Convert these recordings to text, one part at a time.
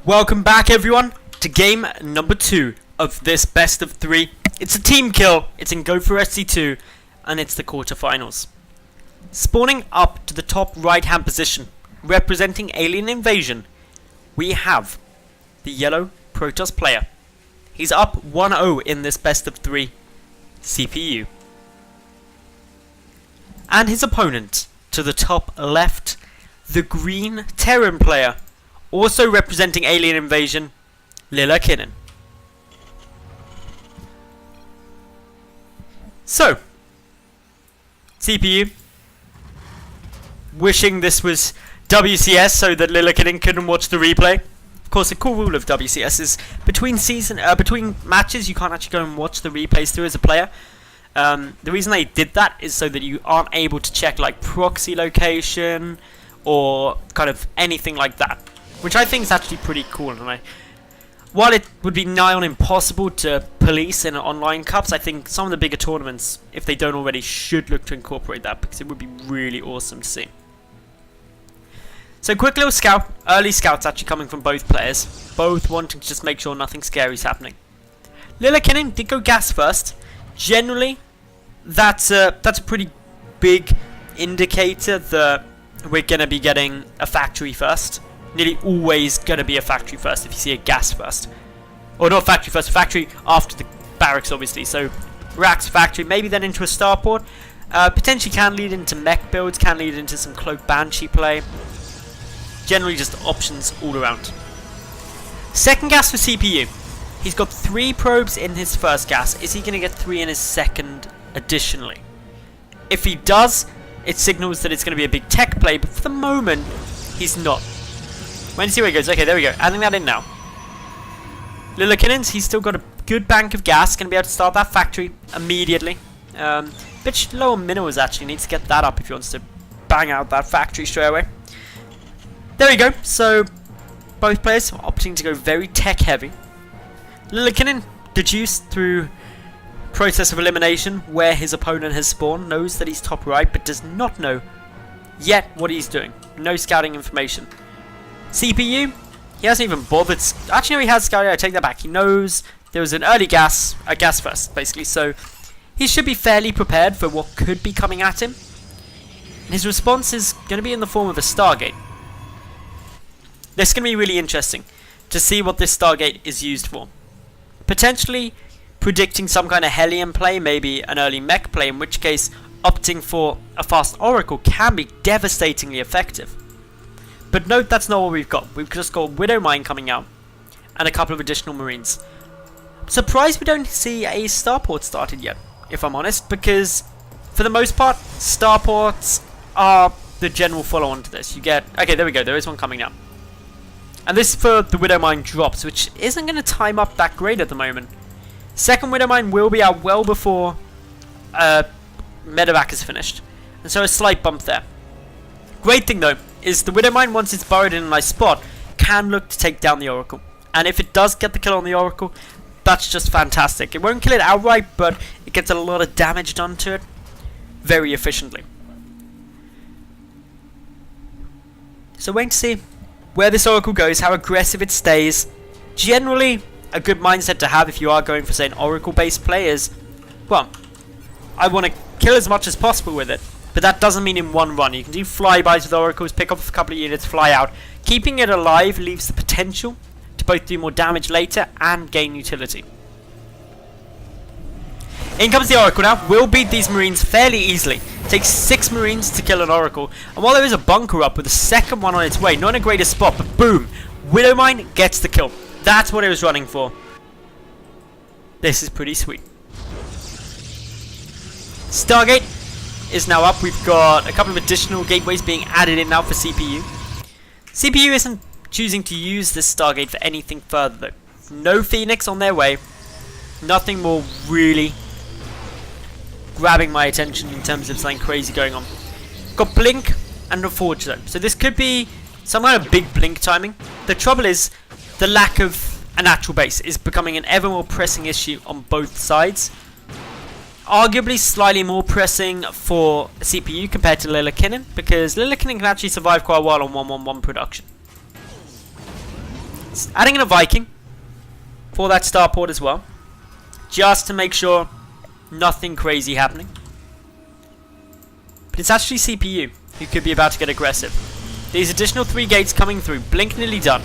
Welcome back everyone to game number 2 of this best of 3. It's a team kill, it's in Go4SC2 and it's the quarterfinals. Spawning up to the top right hand position, representing alien invasion, we have the yellow Protoss player. He's up 1-0 in this best of 3 CPU. And his opponent to the top left, the green Terran player, also representing alien invasion, Lillekanin. So, CPU, wishing this was WCS so that Lillekanin couldn't watch the replay. Of course, the cool rule of WCS is between matches you can't actually go and watch the replays through as a player. The reason they did that is so that you aren't able to check like proxy location or kind of anything like that, which I think is actually pretty cool. And while it would be nigh on impossible to police in online cups, I think some of the bigger tournaments, if they don't already, should look to incorporate that because it would be really awesome to see. So quick little scout, early scouts actually coming from both players, both wanting to just make sure nothing scary is happening. Lillekanin did go gas first. Generally, that's a pretty big indicator that we're going to be getting a factory first. Nearly always going to be a factory first if you see a gas first. Or not factory first, factory after the barracks obviously. So racks, factory, maybe then into a starport. Potentially can lead into mech builds, can lead into some cloak banshee play. Generally just options all around. Second gas for CPU. He's got 3 probes in his first gas. Is he going to get 3 in his second additionally? If he does, it signals that it's going to be a big tech play, but for the moment, he's not. When you see where he goes, okay, there we go, adding that in now. Lillekanin's, he's still got a good bank of gas, going to be able to start that factory immediately. Bit low on minerals actually, needs to get that up if he wants to bang out that factory straight away. There we go, so both players are opting to go very tech heavy. Lillekanin, deduced through process of elimination where his opponent has spawned, knows that he's top right, but does not know yet what he's doing. No scouting information. CPU, he hasn't even bothered. Actually, no, he has scouting. I take that back. He knows there was an early gas, a gas first, basically. So he should be fairly prepared for what could be coming at him. And his response is going to be in the form of a Stargate. This is going to be really interesting to see what this Stargate is used for. Potentially predicting some kind of Hellion play, maybe an early mech play, in which case opting for a fast Oracle can be devastatingly effective. But note that's not what we've got. We've just got Widow Mine coming out and a couple of additional Marines. I'm surprised we don't see a starport started yet, if I'm honest, because for the most part, starports are the general follow-on to this. You get, okay, there we go, there is one coming now. And this is for the Widow Mine drops, which isn't going to time up that great at the moment. Second Widow Mine will be out well before medevac is finished, and so a slight bump there. Great thing though is the Widow Mine, once it's buried in a nice spot, can look to take down the Oracle. And if it does get the kill on the Oracle, that's just fantastic. It won't kill it outright, but it gets a lot of damage done to it very efficiently. So waiting to see where this Oracle goes, how aggressive it stays. Generally, a good mindset to have if you are going for, say, an Oracle-based play is, well, I want to kill as much as possible with it. But that doesn't mean in one run. You can do flybys with Oracles, pick up a couple of units, fly out. Keeping it alive leaves the potential to both do more damage later and gain utility. In comes the Oracle now. We'll beat these Marines fairly easily. It takes 6 Marines to kill an Oracle. And while there is a bunker up with a second one on its way, not in a greater spot, but boom, Widow Mine gets the kill. That's what it was running for. This is pretty sweet. Stargate is now up. We've got a couple of additional gateways being added in now for CPU. CPU isn't choosing to use this Stargate for anything further though. No Phoenix on their way. Nothing more really grabbing my attention in terms of something crazy going on. Got Blink and a Forge though. So this could be some kind of big Blink timing. The trouble is the lack of an actual base is becoming an ever more pressing issue on both sides. Arguably slightly more pressing for CPU compared to Lillekanin, because Lillekanin can actually survive quite a while on 1-1-1 production. Adding in a Viking for that starport as well, just to make sure nothing crazy happening. But it's actually CPU who could be about to get aggressive. These additional 3 gates coming through. Blink nearly done.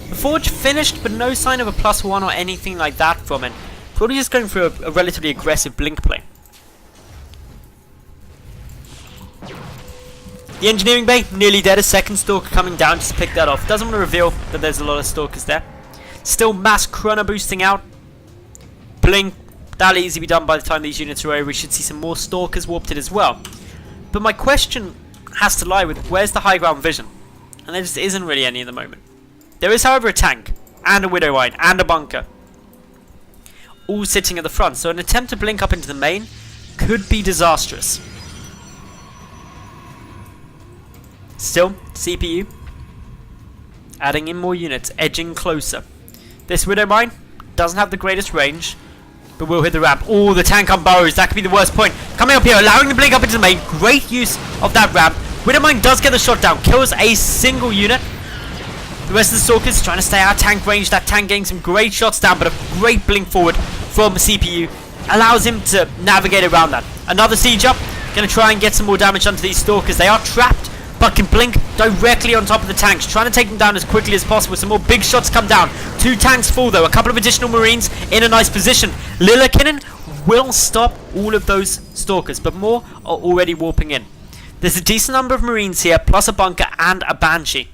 The forge finished, but no sign of a +1 or anything like that from it. Probably just going through a relatively aggressive blink play. The engineering bay nearly dead. A second stalker coming down just to pick that off. Doesn't want to reveal that there's a lot of stalkers there. Still mass chrono boosting out. Blink. That'll easily be done by the time these units are over. We should see some more stalkers warped in as well. But my question has to lie with where's the high ground vision? And there just isn't really any at the moment. There is, however, a tank and a widow mine and a bunker, all sitting at the front. So an attempt to blink up into the main could be disastrous. Still, CPU adding in more units, edging closer. This widow mine doesn't have the greatest range, but will hit the ramp. Oh, the tank on burrows. That could be the worst point. Coming up here, allowing the blink up into the main. Great use of that ramp. Widow mine does get the shot down. Kills a single unit. The rest of the stalkers trying to stay out of tank range. That tank getting some great shots down, but a great blink forward from CPU allows him to navigate around that. Another siege up. Going to try and get some more damage onto these stalkers. They are trapped, but can blink directly on top of the tanks, trying to take them down as quickly as possible. Some more big shots come down. 2 tanks full though. A couple of additional marines in a nice position. Lillekanin will stop all of those stalkers, but more are already warping in. There's a decent number of marines here, plus a bunker and a banshee.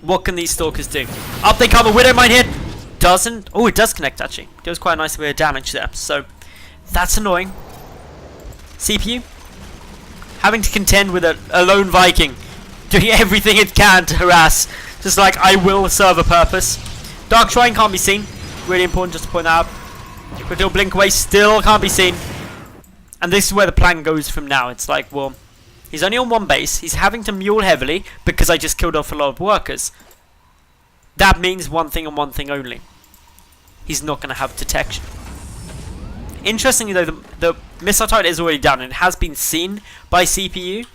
What can these stalkers do? Up they come. A widow mine hit. Doesn't. Oh, it does connect actually. Does quite a nice bit of damage there. So that's annoying. CPU having to contend with a lone Viking, doing everything it can to harass. Just like, I will serve a purpose. Dark Shrine can't be seen. Really important just to point out. Quick little blink away, still can't be seen. And this is where the plan goes from now. It's like, well, he's only on one base. He's having to mule heavily because I just killed off a lot of workers. That means one thing and one thing only. He's not going to have detection. Interestingly though, the missile turret is already down and it has been seen by CPU.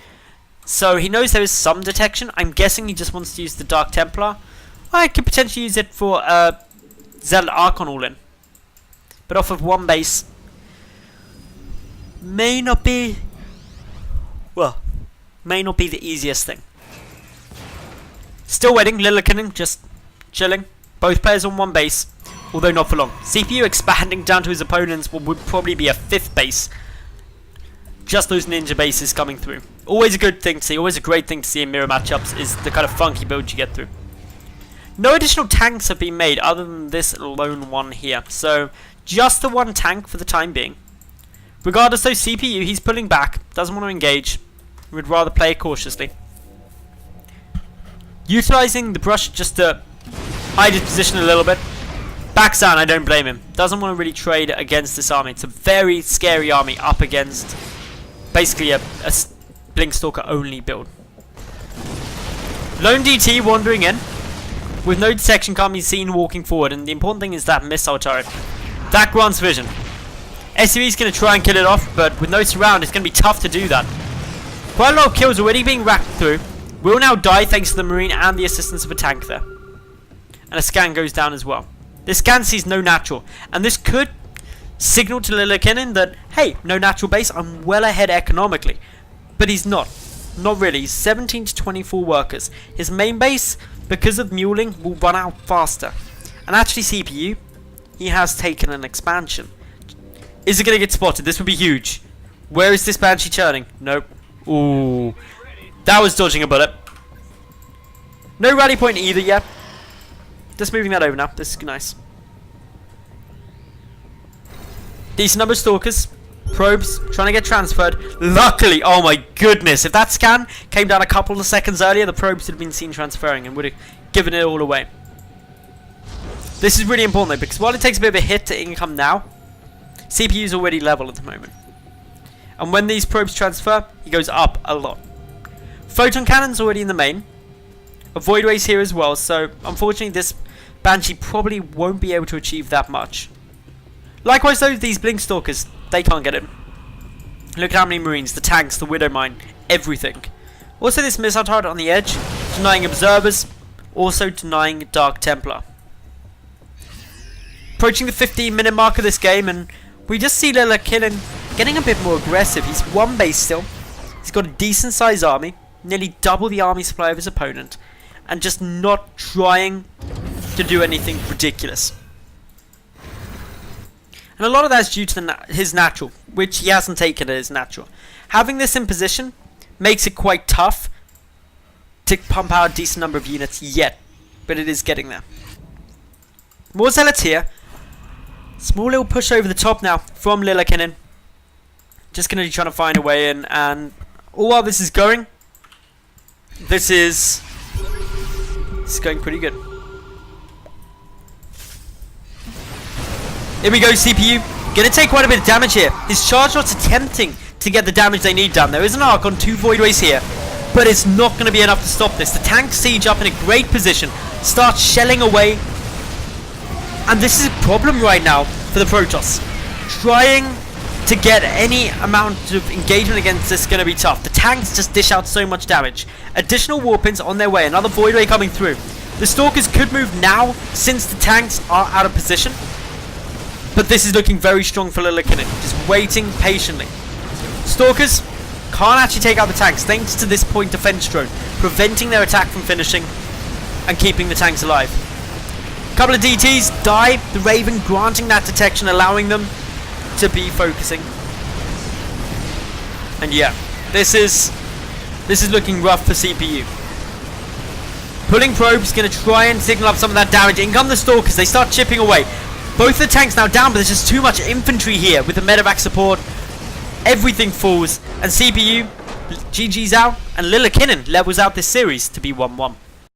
So he knows there is some detection. I'm guessing he just wants to use the Dark Templar. I could potentially use it for Zealot Archon all in. But off of one base may not be the easiest thing. Still waiting. Lillekanin just chilling. Both players on one base, although not for long. CPU expanding down to his opponents what would probably be a 5th base. Just those ninja bases coming through. Always a good thing to see, always a great thing to see in mirror matchups is the kind of funky builds you get through. No additional tanks have been made other than this lone one here. So just the one tank for the time being. Regardless though, CPU, he's pulling back, doesn't want to engage. Would rather play it cautiously. Utilizing the brush just to hide his position a little bit. Backs down, I don't blame him. Doesn't want to really trade against this army. It's a very scary army up against basically a Blink Stalker only build. Lone DT wandering in with no detection, can't be seen walking forward, and the important thing is that missile turret. That grants vision. SUV is going to try and kill it off, but with no surround it's going to be tough to do that. Quite a lot of kills already being racked through. Will now die thanks to the marine and the assistance of a tank there. And a scan goes down as well. This scan sees no natural, and this could signal to Lillekanin that, hey, no natural base, I'm well ahead economically. But he's not. Not really. He's 17 to 24 workers. His main base, because of muling, will run out faster. And actually CPU, he has taken an expansion. Is it going to get spotted? This would be huge. Where is this Banshee churning? Nope. Ooh. That was dodging a bullet. No rally point either yet. Just moving that over now. This is nice. Decent number of stalkers. Probes trying to get transferred. Luckily, oh my goodness, if that scan came down a couple of seconds earlier, the probes would have been seen transferring and would have given it all away. This is really important though, because while it takes a bit of a hit to income now, CPU is already level at the moment. And when these probes transfer, he goes up a lot. Photon cannon's already in the main. A void race here as well, so unfortunately this Banshee probably won't be able to achieve that much. Likewise though, these Blink Stalkers, they can't get it. Look at how many marines, the tanks, the widow mine, everything. Also this missile turret on the edge, denying observers. also denying Dark Templar. Approaching the 15-minute mark of this game, and we just see Lillekanin getting a bit more aggressive. He's one base still. He's got a decent sized army, nearly double the army supply of his opponent, and just not trying to do anything ridiculous. And a lot of that is due to his natural, which he hasn't taken as natural. Having this in position makes it quite tough to pump out a decent number of units yet, but it is getting there. More zealots here. Small little push over the top now from Lillekanin. Just going to be trying to find a way in, and all while this is going, this is going pretty good. Here we go, CPU. Going to take quite a bit of damage here. His charge lots attempting to get the damage they need done. There is an arc on 2 Voidways here, but it's not going to be enough to stop this. The tank siege up in a great position, starts shelling away, and this is a problem right now for the Protoss. Trying to get any amount of engagement against this is going to be tough. The tanks just dish out so much damage. Additional warpins on their way, another Voidway coming through. The Stalkers could move now since the tanks are out of position, but this is looking very strong for Lillekanin, just waiting patiently. Stalkers can't actually take out the tanks thanks to this point defense drone, preventing their attack from finishing and keeping the tanks alive. A couple of DTs die, the Raven granting that detection, allowing them to be focusing. And yeah, this is looking rough for CPU. Pulling probes, going to try and signal up some of that damage. In come the Stalkers, they start chipping away. Both the tanks now down, but there's just too much infantry here with the medevac support. Everything falls, and CPU GG's out, and Lillekanin levels out this series to be 1-1.